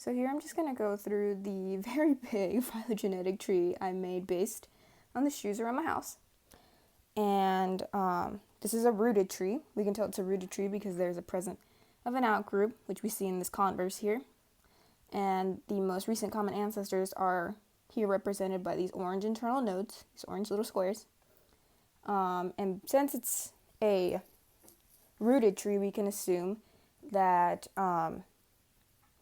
So here I'm just going to go through the very big phylogenetic tree I made based on the shoes around my house. And this is a rooted tree. We can tell it's a rooted tree because there's a present of an outgroup, which we see in this converse here. And the most recent common ancestors are here represented by these orange internal nodes, these orange little squares. And since it's a rooted tree, we can assume that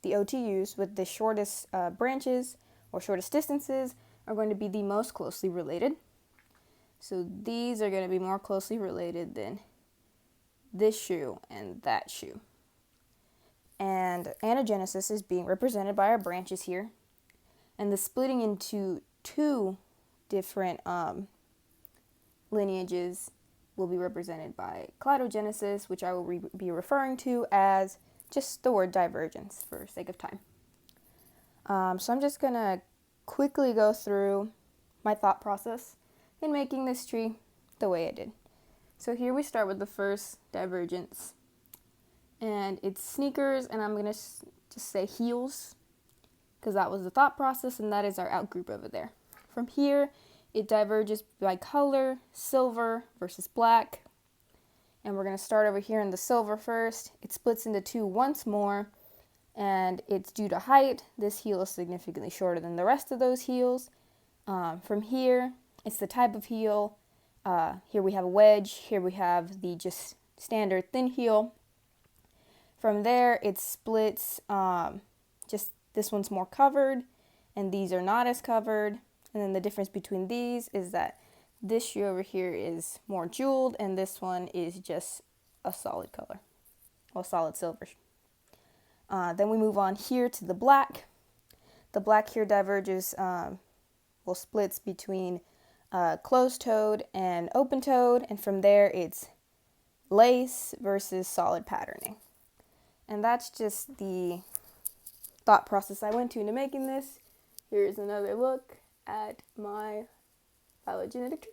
the OTUs with the shortest branches or shortest distances are going to be the most closely related. So these are going to be more closely related than this shoe and that shoe. And anagenesis is being represented by our branches here. And the splitting into two different lineages will be represented by cladogenesis, which I will be referring to as just the word divergence for sake of time. So I'm just going to quickly go through my thought process in making this tree the way I did. So here we start with the first divergence. And it's sneakers, and I'm going to just say heels, because that was the thought process, and that is our outgroup over there. From here, it diverges by color, silver versus black. And we're going to start over here in the silver first. It splits into two once more, and it's due to height. This heel is significantly shorter than the rest of those heels. From here, it's the type of heel. Here we have a wedge. Here we have the just standard thin heel. From there, it splits, just this one's more covered, and these are not as covered. And then the difference between these is that this shoe over here is more jeweled, and this one is just a solid color, or solid silver. Then we move on here to the black. The black here diverges, splits between closed-toed and open-toed, and from there it's lace versus solid patterning. And that's just the thought process I went to into making this. Here's another look at my phylogenetic tree.